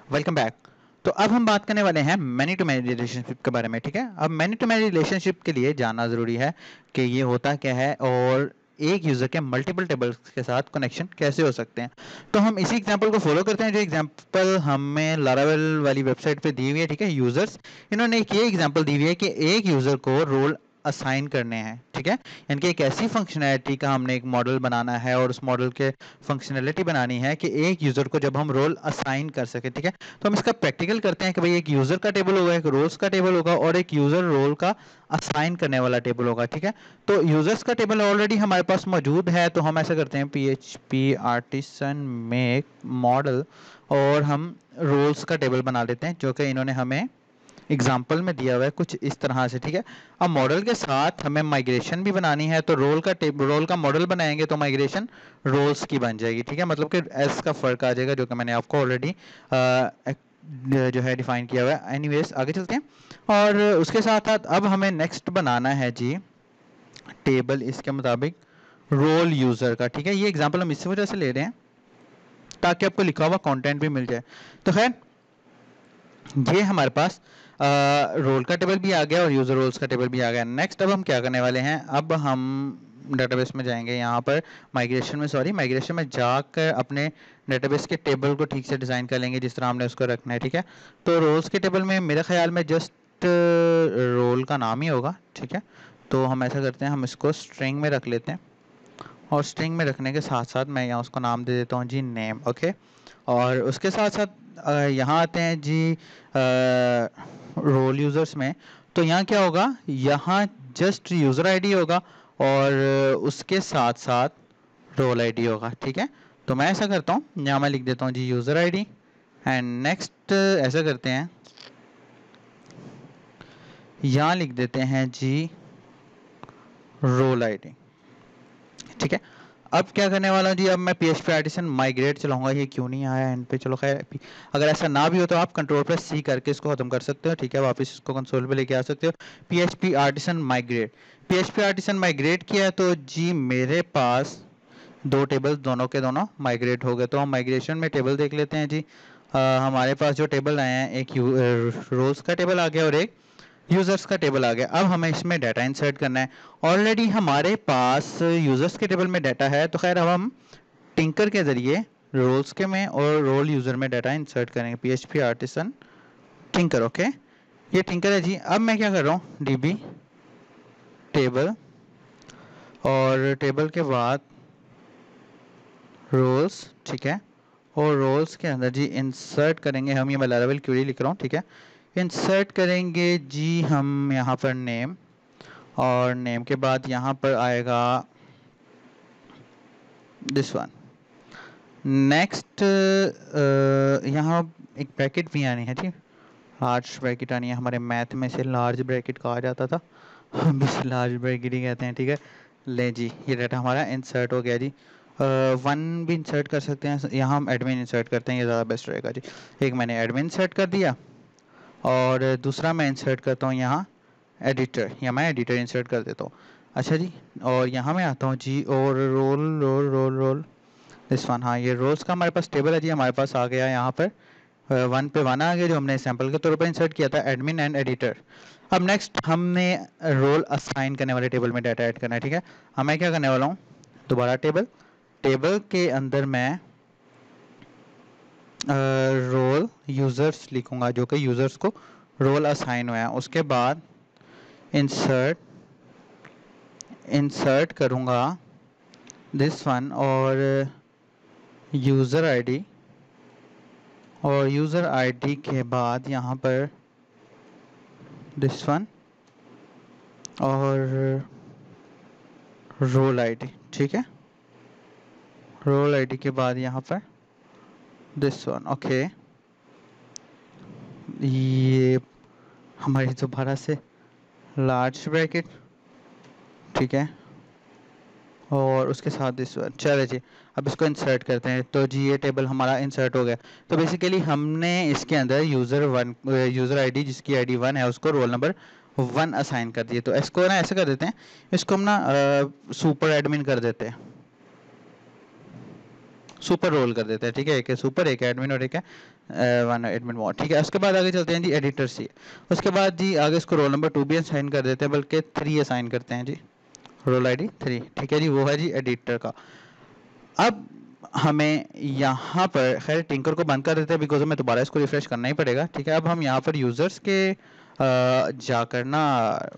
Welcome back. तो अब हम बात करने वाले हैं मैनी टू मैनी रिलेशनशिप के बारे में। ठीक है, अब मैनी टू मैनी रिलेशनशिप के लिए जानना ज़रूरी है कि ये होता क्या है और एक यूज़र के मल्टीपल टेबल्स के साथ कनेक्शन कैसे हो सकते हैं। तो हम इसी एग्जांपल को फॉलो करते हैं जो एग्जांपल हमें लारावेल वाली वेबसाइट पे दी हुई है। ठीक है, यूज़र्स इन्होंने एक ये एग्जांपल दी हुई है कि एक यूज़र को रोल असाइन करने हैं। ठीक है, यानी कि एक ऐसी फंक्शनैलिटी का हमने एक मॉडल बनाना है और उस मॉडल के फंक्शनैलिटी बनानी है कि एक यूज़र को जब हम रोल असाइन कर सके। ठीक है, तो हम इसका प्रैक्टिकल करते हैं कि भाई एक यूज़र का टेबल होगा, एक रोल्स का टेबल होगा और एक यूज़र रोल का असाइन करने वाला टेबल होगा। ठीक है, तो यूज़र्स का टेबल ऑलरेडी हमारे पास मौजूद है, तो हम ऐसा करते हैं PHP आर्टिसन मेक मॉडल और हम रोल्स का टेबल बना लेते हैं जो कि इन्होंने हमें एग्जाम्पल में दिया हुआ है कुछ इस तरह से। ठीक है, अब मॉडल के साथ हमें माइग्रेशन भी बनानी है, तो रोल का मॉडल बनाएंगे तो माइग्रेशन रोल्स की बन जाएगी। ठीक है, मतलब कि एस का फर्क आ जाएगा जो कि मैंने आपको ऑलरेडी जो है डिफाइन किया हुआ है। एनीवेज आगे चलते हैं और उसके साथ साथ अब हमें नेक्स्ट बनाना है जी टेबल इसके मुताबिक रोल यूज़र का। ठीक है, ये एग्जाम्पल हम इसी वजह से ले रहे हैं ताकि आपको लिखा हुआ कंटेंट भी मिल जाए। तो खैर ये हमारे पास रोल का टेबल भी आ गया और यूज़र रोल्स का टेबल भी आ गया। नेक्स्ट अब हम क्या करने वाले हैं, अब हम डेटाबेस में जाएंगे, यहाँ पर माइग्रेशन में जाकर अपने डेटाबेस के टेबल को ठीक से डिज़ाइन कर लेंगे जिस तरह हमने उसको रखना है। ठीक है, तो रोल्स के टेबल में मेरे ख्याल में जस्ट रोल का नाम ही होगा। ठीक है, तो हम ऐसा करते हैं, हम इसको स्ट्रिंग में रख लेते हैं और स्ट्रिंग में रखने के साथ साथ मैं यहाँ उसको नाम दे देता हूँ जी नेम। ओके, और उसके साथ साथ यहाँ आते हैं जी रोल यूज़र्स में। तो यहाँ क्या होगा, यहाँ जस्ट यूज़र आईडी होगा और उसके साथ साथ रोल आईडी होगा। ठीक है, तो मैं ऐसा करता हूँ, यहाँ मैं लिख देता हूँ जी यूज़र आईडी एंड नेक्स्ट ऐसा करते हैं, यहाँ लिख देते हैं जी रोल आईडी। ठीक है, अब क्या करने वाला हूँ जी, अब मैं PHP आर्टिसन माइग्रेट चलाऊंगा। ये क्यों नहीं आया एंड पे, चलो खैर अगर ऐसा ना भी हो तो आप Ctrl+C करके इसको खत्म कर सकते हो। ठीक है, वापस इसको कंसोल पे लेके आ सकते हो। PHP आर्टिसन माइग्रेट किया तो जी मेरे पास दो टेबल दोनों के दोनों माइग्रेट हो गए। तो हम माइग्रेशन में टेबल देख लेते हैं जी। हमारे पास जो टेबल आए हैं, एक रोल्स का टेबल आ गया और एक यूज़र्स का टेबल आ गया। अब हमें इसमें डाटा इंसर्ट करना है। ऑलरेडी हमारे पास यूज़र्स के टेबल में डाटा है, तो खैर अब हम टिंकर के ज़रिए रोल्स के में और रोल यूज़र में डाटा इंसर्ट करेंगे। PHP artisan tinker. ओके, ये टिंकर है जी। अब मैं क्या कर रहा हूँ, DB टेबल और टेबल के बाद रोल्स। ठीक है, और रोल्स के अंदर जी इंसर्ट करेंगे हम, ये मैं लारावेल क्वेरी लिख रहा हूँ। ठीक है, इंसर्ट करेंगे जी हम यहाँ पर नेम और नेम के बाद यहाँ पर आएगा दिस वन। नेक्स्ट यहाँ एक ब्रैकेट भी आनी है जी, लार्ज ब्रैकेट आनी है। हमारे मैथ में से लार्ज ब्रैकेट कहा जाता था, हम इसे लार्ज ब्रैकेट ही कहते हैं। ठीक है, ले जी ये डाटा हमारा इंसर्ट हो गया जी। वन भी इंसर्ट कर सकते हैं, यहाँ हम एडमिन इंसर्ट करते हैं, ये ज़्यादा बेस्ट रहेगा जी। एक मैंने एडमिन इंसर्ट कर दिया और दूसरा मैं इंसर्ट करता हूँ यहाँ एडिटर, या मैं एडिटर इंसर्ट कर देता हूँ। अच्छा जी, और यहाँ मैं आता हूँ जी और roll roll roll roll this one. हाँ, ये रोल्स का हमारे पास टेबल है जी, हमारे पास आ गया यहाँ पर 1 पे 1 आ गया जो हमने सैंपल के तौर पर इंसर्ट किया था, एडमिन एंड एडिटर। अब नेक्स्ट हमने रोल असाइन करने वाले टेबल में डाटा ऐड करना है। ठीक है, मैं क्या करने वाला हूँ, दोबारा टेबल के अंदर मैं रोल यूज़र्स लिखूंगा जो कि यूज़र्स को रोल असाइन हुआ है। उसके बाद इंसर्ट करूँगा दिस वन और यूज़र आईडी, और यूज़र आईडी के बाद यहाँ पर दिस वन और रोल आईडी। ठीक है, रोल आईडी के बाद यहाँ पर दिस वन। ओके, ये हमारी दोबारा से लार्ज ब्रैकेट। ठीक है, और उसके साथ दिस वन। चलो जी, अब इसको इंसर्ट करते हैं। तो जी ये टेबल हमारा इंसर्ट हो गया। तो बेसिकली हमने इसके अंदर यूज़र आईडी जिसकी आईडी 1 है उसको रोल नंबर 1 असाइन कर दिए। तो इसको ना ऐसे कर देते हैं, इसको हम ना सुपर एडमिन कर देते हैं, सुपर रोल कर देते हैं, ठीक है, एक है सुपर, एक है एडमिन और एक है वन एडमिन मोड, ठीक है। उसके बाद आगे चलते हैं जी एडिटर सी। उसके बाद जी आगे इसको रोल नंबर 2 भी असाइन कर देते हैं, बल्कि 3 असाइन करते हैं जी, रोल आईडी 3, ठीक है जी, वो है जी एडिटर का। अब हमें यहाँ पर खैर टिंकर को बंद कर देते हैं बिकॉज हमें दोबारा इसको रिफ्रेश करना ही पड़ेगा, ठीक है। अब हम यहाँ पर यूज़र्स के जाकर ना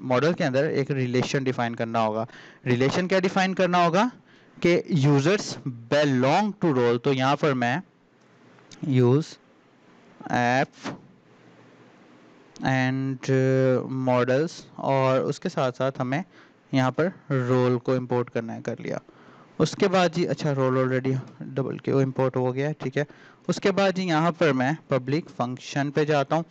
मॉडल के अंदर एक रिलेशन डिफाइन करना होगा। रिलेशन क्या डिफाइन करना होगा कि यूज़र्स बिलोंग टू रोल, तो यहाँ पर मैं यूज़ ऐप एंड मॉडल्स और उसके साथ साथ हमें यहाँ पर रोल को इंपोर्ट करना है, कर लिया। उसके बाद जी अच्छा रोल ऑलरेडी डबल के वो इंपोर्ट हो गया, ठीक है। उसके बाद जी यहाँ पर मैं पब्लिक फंक्शन पे जाता हूँ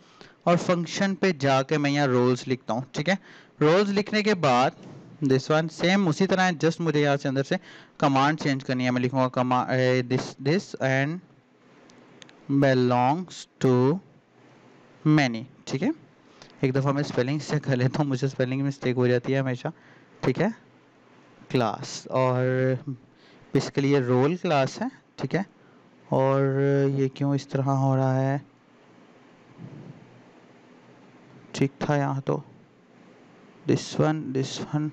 और फंक्शन पे जाके मैं यहाँ रोल्स लिखता हूँ, ठीक है। रोल्स लिखने के बाद दिस वन सेम उसी तरह है, जस्ट मुझे यहाँ से अंदर से कमांड चेंज करनी है। मैं लिखूँगा command this and belongs to many, ठीक है। एक दफ़ा मैं स्पेलिंग से कर लेता हूँ, मुझे स्पेलिंग मिस्टेक हो जाती है हमेशा, ठीक है। क्लास और बेसिकली ये रोल क्लास है, ठीक है। और ये क्यों इस तरह हो रहा है, ठीक था यहाँ तो, दिस वन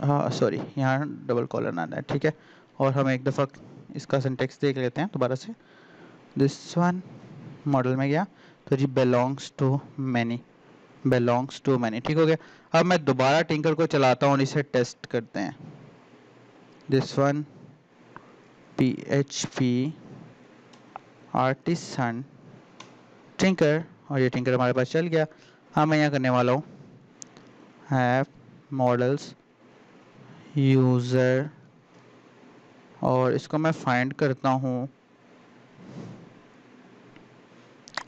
हाँ सॉरी यहाँ डबल कॉलन आना है, ठीक है। और हम एक दफ़ा इसका सिंटेक्स देख लेते हैं दोबारा से। दिस वन मॉडल में गया तो G belongs to many, belongs to many, ठीक हो गया। अब मैं दोबारा टिंकर को चलाता हूँ और इसे टेस्ट करते हैं। This one PHP artisan tinker, और ये टिंकर हमारे पास चल गया। हाँ मैं यहाँ करने वाला हूँ ऐप मॉडल्स यूज़र, और इसको मैं फाइंड करता हूँ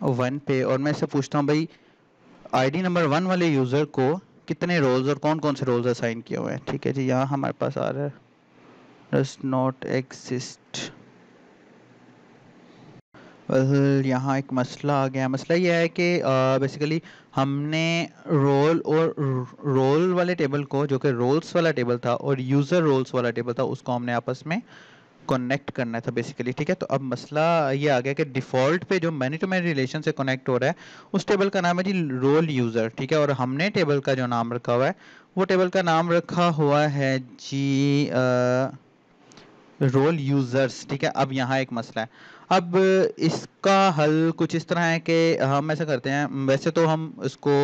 1 पे, और मैं इससे पूछता हूँ भाई आईडी नंबर 1 वाले यूज़र को कितने रोल्स और कौन कौन से रोल्स असाइन किए हुए हैं, ठीक है जी। यहाँ हमारे पास आ रहा है डज नॉट एग्जिस्ट। यहाँ एक मसला आ गया। मसला ये है कि बेसिकली हमने रोल और रोल वाले टेबल को, जो कि रोल्स वाला टेबल था, और यूज़र रोल्स वाला टेबल था, उसको हमने आपस में कनेक्ट करना था बेसिकली, ठीक है। तो अब मसला ये आ गया कि डिफ़ॉल्ट पे जो मैनी टू मैनी रिलेशन से कनेक्ट हो रहा है उस टेबल का नाम है जी रोल यूज़र, ठीक है। और हमने टेबल का जो नाम रखा हुआ है वो टेबल का नाम रखा हुआ है जी रोल यूज़र्स, ठीक है। अब यहाँ एक मसला है। अब इसका हल कुछ इस तरह है कि हम ऐसा करते हैं, वैसे तो हम इसको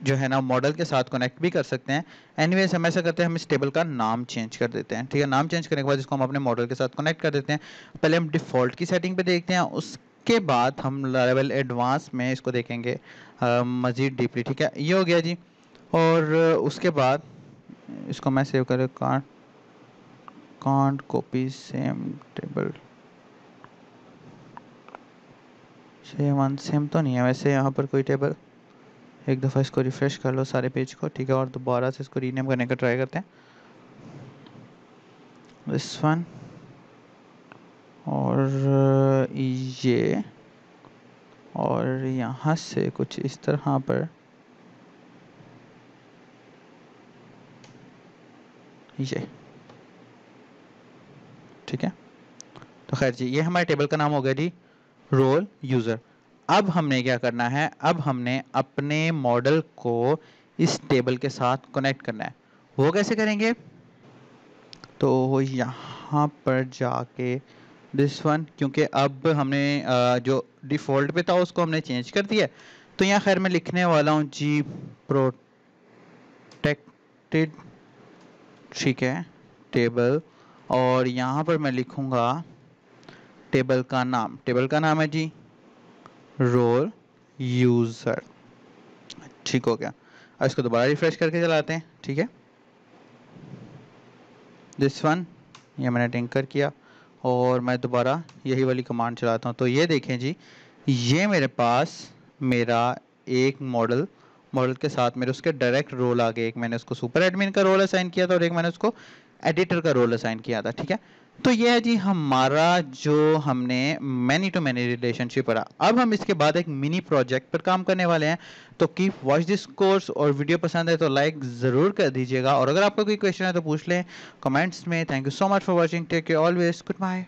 जो है ना मॉडल के साथ कनेक्ट भी कर सकते हैं। एनीवेज हम ऐसा करते हैं, हम इस टेबल का नाम चेंज कर देते हैं, ठीक है। नाम चेंज करने के बाद इसको हम अपने मॉडल के साथ कनेक्ट कर देते हैं। पहले हम डिफ़ॉल्ट की सेटिंग पे देखते हैं, उसके बाद हम लेवल एडवांस में इसको देखेंगे मज़ीद डीपली, ठीक है। ये हो गया जी। और उसके बाद इसको मैं सेव कर can't copy same table, same तो नहीं है वैसे यहाँ पर कोई टेबल। एक दफ़ा इसको रिफ़्रेश कर लो सारे पेज को, ठीक है, और दोबारा से इसको रीनेम करने का ट्राई करते हैं। दिस वन और ये, और यहाँ से कुछ इस तरह पर ये, ठीक है। तो खैर जी ये हमारे टेबल का नाम हो गया जी रोल यूज़र। अब हमने क्या करना है, अब हमने अपने मॉडल को इस टेबल के साथ कनेक्ट करना है। वो कैसे करेंगे, तो यहाँ पर जाके दिस वन, क्योंकि अब हमने जो डिफ़ॉल्ट पे था उसको हमने चेंज कर दिया, तो यहाँ खैर मैं लिखने वाला हूँ जी प्रोटेक्टेड, ठीक है, टेबल। और यहाँ पर मैं लिखूँगा टेबल का नाम है जी रोल यूज़र, ठीक हो गया। अब इसको दोबारा रिफ्रेश करके चलाते हैं, ठीक है। दिस वन ये मैंने टिंकर किया और मैं दोबारा यही वाली कमांड चलाता हूँ, तो ये देखें जी ये मेरे पास मेरा एक मॉडल के साथ मेरे उसके डायरेक्ट रोल आ गए। एक मैंने उसको सुपर एडमिन का रोल असाइन किया था और एक मैंने उसको एडिटर का रोल असाइन किया था, ठीक है। तो ये है जी हमारा जो हमने मैनी टू मैनी रिलेशनशिप पढ़ा। अब हम इसके बाद एक मिनी प्रोजेक्ट पर काम करने वाले हैं। तो कीप वॉच दिस कोर्स, और वीडियो पसंद है तो लाइक ज़रूर कर दीजिएगा, और अगर आपका कोई क्वेश्चन है तो पूछ लें कमेंट्स में। Thank you so much for watching, take care always, good bye.